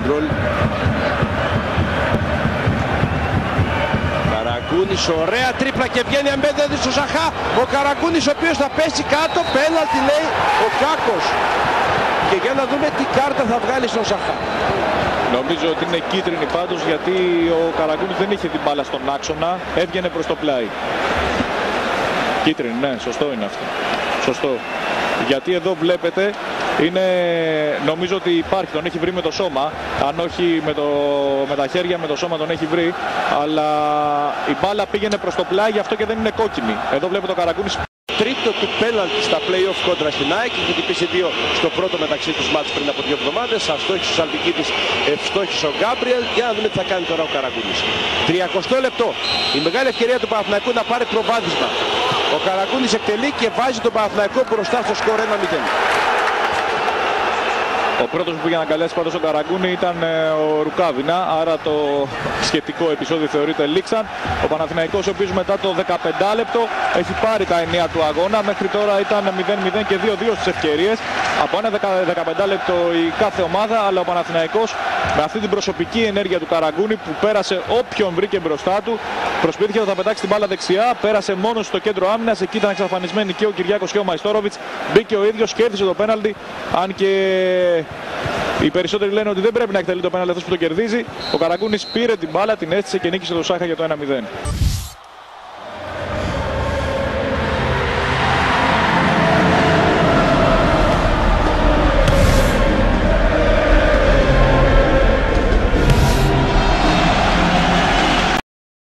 κοντρόλ. Καραγκούνης, ωραία τρίπλα και βγαίνει απέναντι στο Ζαχά. Ο Καραγκούνης ο οποίος θα πέσει κάτω, πέναλτι λέει ο Κάκος. Και για να δούμε τι κάρτα θα βγάλει στον Ζαχά. Νομίζω ότι είναι κίτρινη πάντως, γιατί ο Καραγκούνης δεν είχε την μπάλα στον άξονα, έβγαινε προς το πλάι. Κίτρινη, ναι, σωστό είναι αυτό. Σωστό. Γιατί εδώ βλέπετε, νομίζω ότι υπάρχει, τον έχει βρει με το σώμα, αν όχι με τα χέρια, με το σώμα τον έχει βρει, αλλά η μπάλα πήγαινε προς το πλάι, γι' αυτό και δεν είναι κόκκινη. Εδώ βλέπετε το Καραγκούνης. Τρίτο του πέναλτι στα play-off κόντρα στην ΑΕΚ. Είχε χτυπήσει 2 στο πρώτο μεταξύ τους μάτς πριν από 2 εβδομάδες. Αστόχησε ο Σαλβικίδης, ευστόχησε ο Γκάμπριελ. Για να δούμε τι θα κάνει τώρα ο Καραγκούνης. 30 λεπτό. Η μεγάλη ευκαιρία του Παναθηναϊκού να πάρει προβάδισμα. Ο Καραγκούνης εκτελεί και βάζει τον Παναθηναϊκό μπροστά στο σκορ 1-0. Ο πρώτος που πήγε να αγκαλιάσει πάντως τον Καραγκούνη ήταν ο Ρουκάβινα, άρα το σχετικό επεισόδιο θεωρείται λήξαν. Ο Παναθηναϊκός, ο οποίος μετά το 15 λεπτό έχει πάρει τα ενία του αγώνα. Μέχρι τώρα ήταν 0-0 και 2-2 στις ευκαιρίες. Από ένα 15 λεπτό η κάθε ομάδα, αλλά ο Παναθηναϊκός με αυτή την προσωπική ενέργεια του Καραγκούνη που πέρασε όποιον βρήκε μπροστά του, προσπίθηκε να θα πετάξει την μπάλα δεξιά, πέρασε μόνος στο κέντρο άμυνας. Εκεί ήταν εξαφανισμένοι και ο Κυριάκος και ο Μαϊστόροβιτς. Μπήκε ο ίδιος, κέρδισε το πέναλτι, αν και οι περισσότεροι λένε ότι δεν πρέπει να εκτελεί το πέναλτι αυτός που το κερδίζει. Ο Καραγκούνης πήρε την μπάλα, την έστησε και νίκησε το Σάχα για το 1-0.